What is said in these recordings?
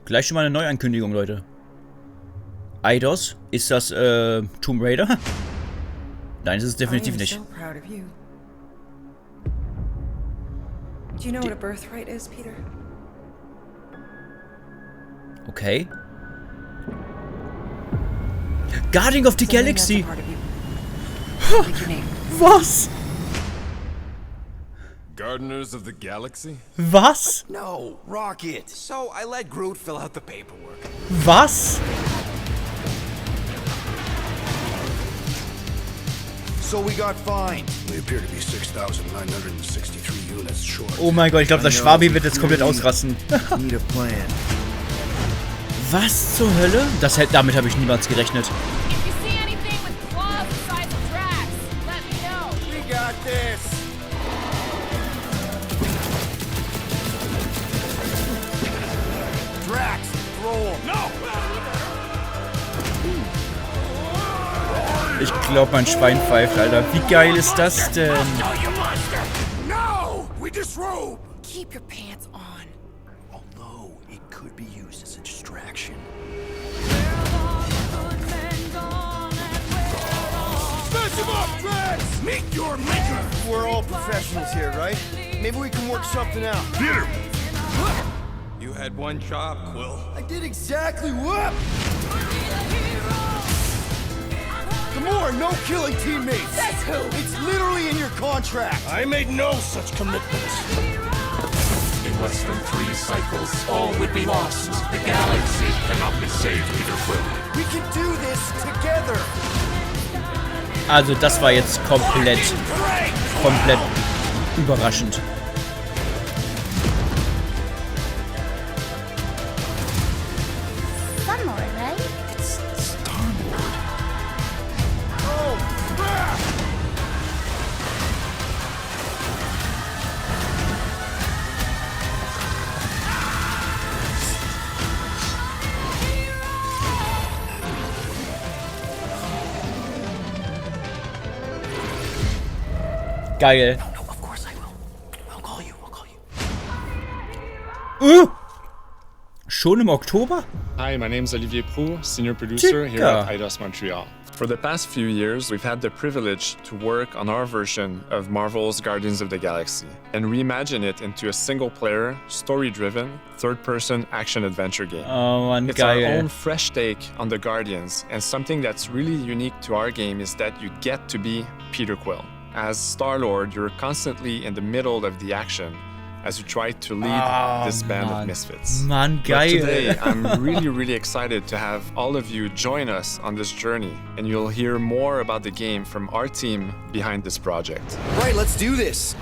Gleich schon mal eine Neuankündigung, Leute. Eidos? Ist das Tomb Raider? Nein, das ist definitiv nicht. So proud of you. Do you know what a birthright is, Peter? Okay. Guardian of the Galaxy. Was? Gardeners of the Galaxy? Was? No, Rocket. So I let Groot fill out the paperwork. Was? So we got fined. We appear to be 6,963 units short. Oh mein Gott, ich glaube, das Schwabi wird jetzt komplett ausrasten. Need a plan. Was zur Hölle? Damit habe ich niemals gerechnet. If you see anything with claws the size of Drax, let me know. We got this. Drax, roll. No. Ich glaube, mein Schwein pfeift, Alter. Wie geil ist das denn? No, we disrobe. Keep your pants on. Although it could be used as a distraction. Smash him up, Drax! Meet your maker! We're all professionals here, right? Maybe we can work something out. Peter! You had one job, Quill. I did exactly what? Gamora, no killing teammates! That's who! It's literally in your contract! I made no such commitment. In less than 3 cycles, all would be lost. The galaxy cannot be saved, Peter Quill. We can do this together! Also das war jetzt komplett überraschend. One more, right? It's Star-Lord. Oh, crap! Geil. No, of course I will. I'll call you. Schon im Oktober? Hi, my name is Olivier Proux, senior producer here at Eidos Montreal. For the past few years, we've had the privilege to work on our version of Marvel's Guardians of the Galaxy and reimagine it into a single-player, story-driven, third-person action-adventure game. Oh Mann, It's geil. our own fresh take on the Guardians, and something that's really unique to our game is that you get to be Peter Quill. As Star-Lord, you're constantly in the middle of the action as you try to lead this band of misfits. Mann, But geil. today, I'm really excited to have all of you join us on this journey, and you'll hear more about the game from our team behind this project. Right, let's do this.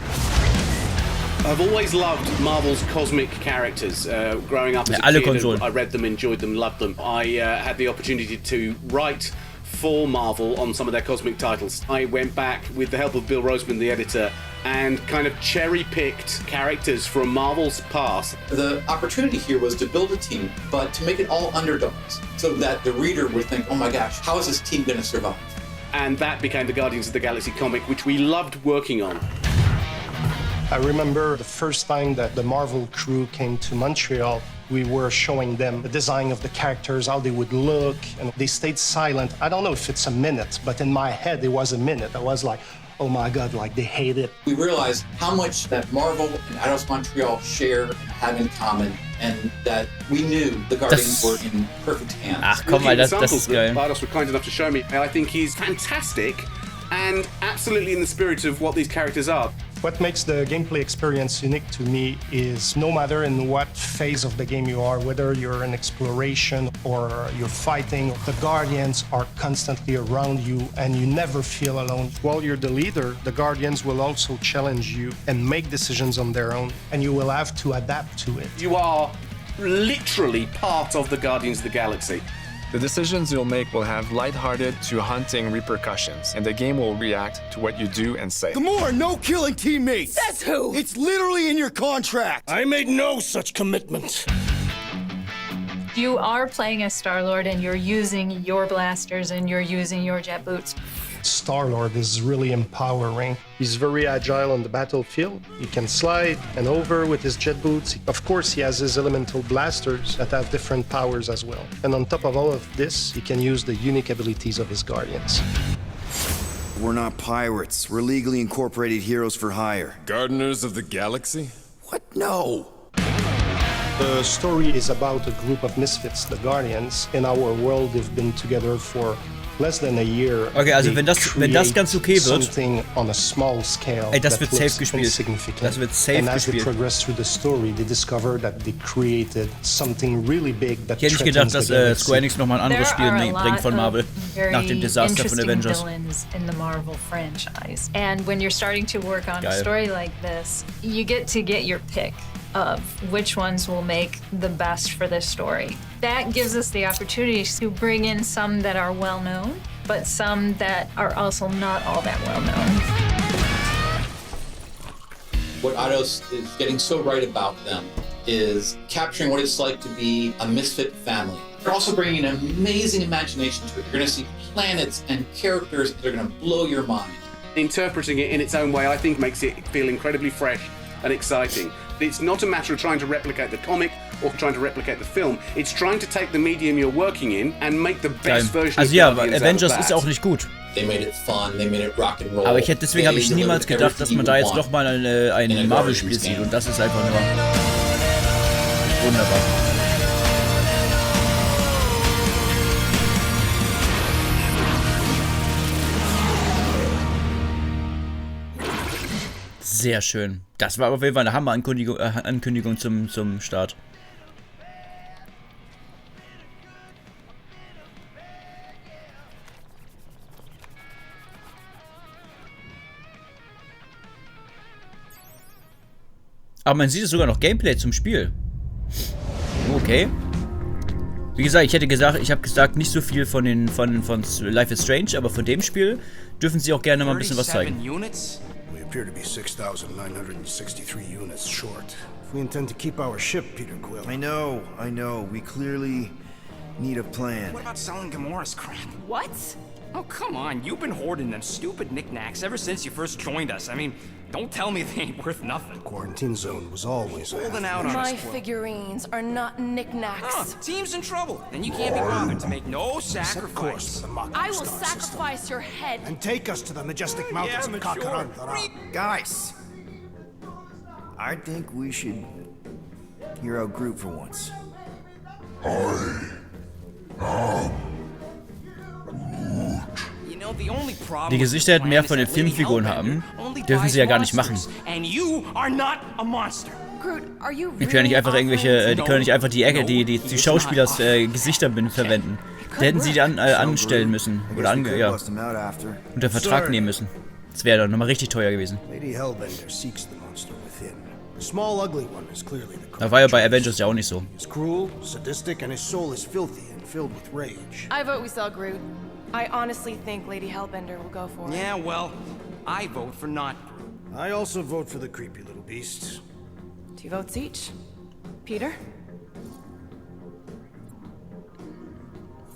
I've always loved Marvel's cosmic characters. Growing up as a alle kid, Konsolen. I read them, enjoyed them, loved them. I had the opportunity to write for Marvel on some of their cosmic titles. I went back with the help of Bill Roseman, the editor, and kind of cherry-picked characters from Marvel's past. The opportunity here was to build a team, but to make it all underdogs, so that the reader would think, oh my gosh, how is this team going to survive? And that became the Guardians of the Galaxy comic, which we loved working on. I remember the first time that the Marvel crew came to Montreal, we were showing them the design of the characters, how they would look, and they stayed silent. I don't know if it's a minute, but in my head it was a minute. I was like, oh my God, like they hate it. We realized how much that Marvel and Eidos Montreal share and have in common, and that we knew the Guardians were in perfect hands. Ach komm mal, das ist geil. Eidos were kind enough to show me. I think he's fantastic and absolutely in the spirit of what these characters are. What makes the gameplay experience unique to me is no matter in what phase of the game you are, whether you're in exploration or you're fighting, the Guardians are constantly around you and you never feel alone. While you're the leader, the Guardians will also challenge you and make decisions on their own, and you will have to adapt to it. You are literally part of the Guardians of the Galaxy. The decisions you'll make will have lighthearted to haunting repercussions, and the game will react to what you do and say. Gamora, no killing teammates! That's who! It's literally in your contract! I made no such commitment. You are playing as Star-Lord and you're using your blasters and you're using your jet boots. Star-Lord is really empowering. He's very agile on the battlefield. He can slide and over with his jet boots. Of course, he has his elemental blasters that have different powers as well. And on top of all of this, he can use the unique abilities of his guardians. We're not pirates. We're legally incorporated heroes for hire. Gardeners of the Galaxy? What? No! The story is about a group of misfits, the Guardians. In our world, they've been together for less than a year. Okay, also wenn das ganz okay wird, something on a small scale. Ey, das wird safe gespielt. Das wird safe and as gespielt. they progress through the story, they discover that they created something really big that ich hätte nicht gedacht, dass Square Enix nochmal ein anderes Spiel bringt von Marvel nach dem Desaster von Avengers. Villains in the Marvel franchise. And when you're starting to work on a story like this, you get to get your pick of which ones will make the best for this story. That gives us the opportunity to bring in some that are well known, but some that are also not all that well known. What Eidos is getting so right about them is capturing what it's like to be a misfit family. They're also bringing an amazing imagination to it. You're going to see planets and characters that are going to blow your mind. Interpreting it in its own way, I think, makes it feel incredibly fresh and exciting. It's not a matter of trying to replicate the comic or trying to replicate the film. It's trying to take the medium you're working in and make the best version of Guardians Avengers ist auch nicht gut. They made it fun, they made it rock and roll. Aber deswegen habe ich niemals gedacht, dass man da jetzt nochmal ein Marvel-Spiel sieht. Und das ist einfach nur wunderbar. Sehr schön. Das war auf jeden Fall eine Hammer-Ankündigung zum Start. Aber man sieht sogar noch Gameplay zum Spiel. Okay. Wie gesagt, ich habe gesagt, nicht so viel von Life is Strange, aber von dem Spiel dürfen sie auch gerne mal ein bisschen was zeigen. We appear to be 6,963 units short. If we intend to keep our ship, Peter Quill. I know. We clearly need a plan. What about selling Gamora's crap? What? Oh, come on. You've been hoarding them stupid knickknacks ever since you first joined us. I mean, don't tell me they ain't worth nothing. Quarantine zone was always holding out on us. My figurines are not knickknacks. Team's in trouble. Then you can't be bothered to make no sacrifice. I will sacrifice your head. And take us to the majestic mountains of Kakarantara. Guys, I think we should hear our group for once. Die Gesichter hätten mehr von den Filmfiguren haben, dürfen sie ja gar nicht machen. Die können nicht einfach die Schauspielers Gesichter verwenden. Da hätten sie die anstellen müssen oder unter Vertrag nehmen müssen. Das wäre dann nochmal richtig teuer gewesen. Da war ja bei Avengers ja auch nicht so. I vote we sell Groot. I honestly think Lady Hellbender will go for it. Yeah, well, I vote for not. I also vote for the creepy little beasts. 2 votes each. Peter?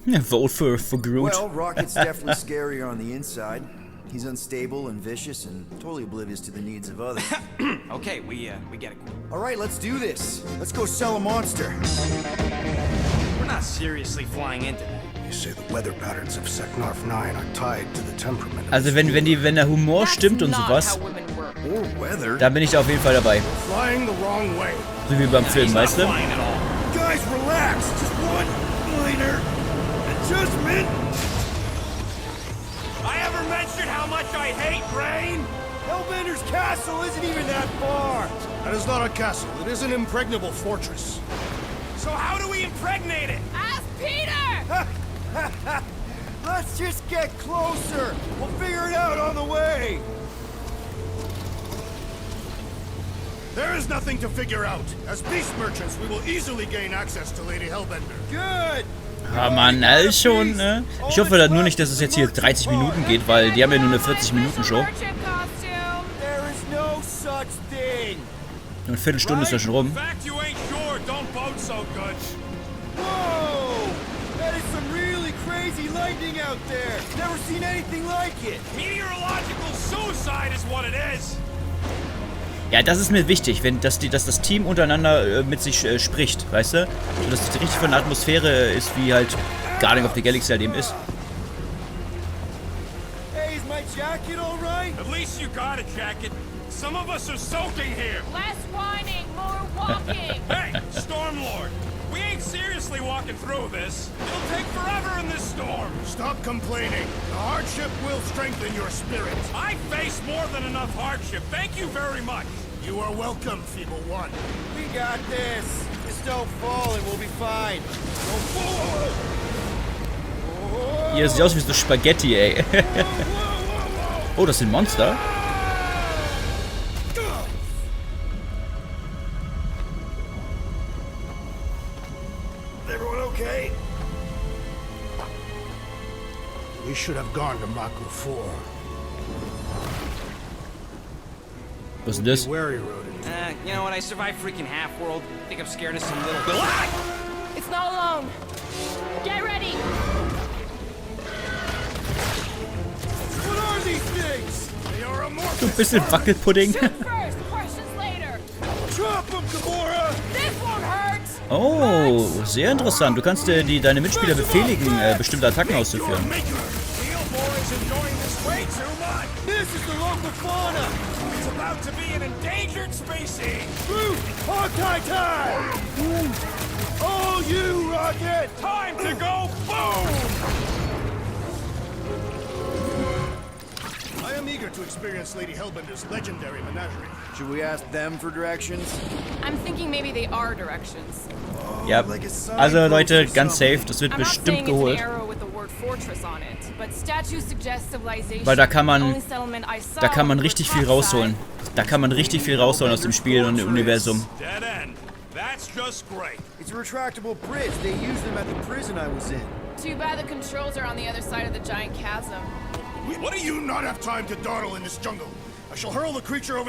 Vote for Groot. Well, Rocket's definitely scarier on the inside. He's unstable and vicious and totally oblivious to the needs of others. Okay, we get it. All right, let's do this. Let's go sell a monster. We're not seriously flying into that. You say the weather patterns of Seknarf 9 are tied to the temperament. Also wenn der Humor stimmt und sowas, dann bin ich da auf jeden Fall dabei. So wie beim Film, weißt du? Guys, relax. Just one minor adjustment. I ever mentioned how much I hate rain? Hellbender's castle isn't even that far. That is not a castle. It is an impregnable fortress. So how do we impregnate it? Ask Peter! Let's just get closer. We'll figure it out on the way. There is nothing to figure out. As beast merchants, we will easily gain access to Lady Hellbender. Good. Ah Mann, alles schon, ne? Ich hoffe dann nur nicht, dass es jetzt hier 30 Minuten geht, weil die haben ja nur eine 40-Minuten-Show. There is no such thing. Eine Viertelstunde ist ja schon rum. In fact, you ain't sure. Don't vote so good. Whoa! That is some really crazy lightning happening out there? Never seen anything like it. Meteorological suicide is what it is. Ja, das ist mir wichtig, dass das Team untereinander mit sich spricht, weißt du? So, dass es richtig von der Atmosphäre ist, wie halt Guardian of the Galaxy halt eben ist. Hey, is my jacket all right? At least you got a jacket. Some of us are soaking here. Less whining, more walking. Hey, Stormlord. We ain't seriously walking through this. It'll take forever in this storm. Stop complaining. The hardship will strengthen your spirit. I face more than enough hardship. Thank you very much. You are welcome, Feeble One. We got this. Just don't fall and we'll be fine. Don't fall. Hier sieht aus wie so Spaghetti, ey. Oh, das sind Monster. Everyone okay? We should have gone to Maku 4. Was ist das? You know what? I survived freaking Half-World. Think I'm scared of some little... It's not alone. Get ready. What are these things? They are amorphous. So ein bisschen Wackelpudding. Shoot first, questions later. Drop them, Gamora! This won't hurt. Oh, sehr interessant. Du kannst deine Mitspieler befehligen, bestimmte Attacken auszuführen. This is the local fauna! It's about to be an endangered species. Groot! Hawkeye time! Oh, you, Rocket! Time to go boom! I am eager to experience Lady Hellbender's legendary menagerie. Should we ask them for directions? I'm thinking maybe they are directions. Ja, also Leute, ganz safe, das wird bestimmt geholt. Weil da kann man richtig viel rausholen. Da kann man richtig viel rausholen aus dem Spiel und dem Universum. That's just great. It's a retractable bridge. They used them at the prison I was in. Too bad the controls are on the other side of the giant chasm. What do you not have time to dawdle in this jungle? I shall hurl the creature over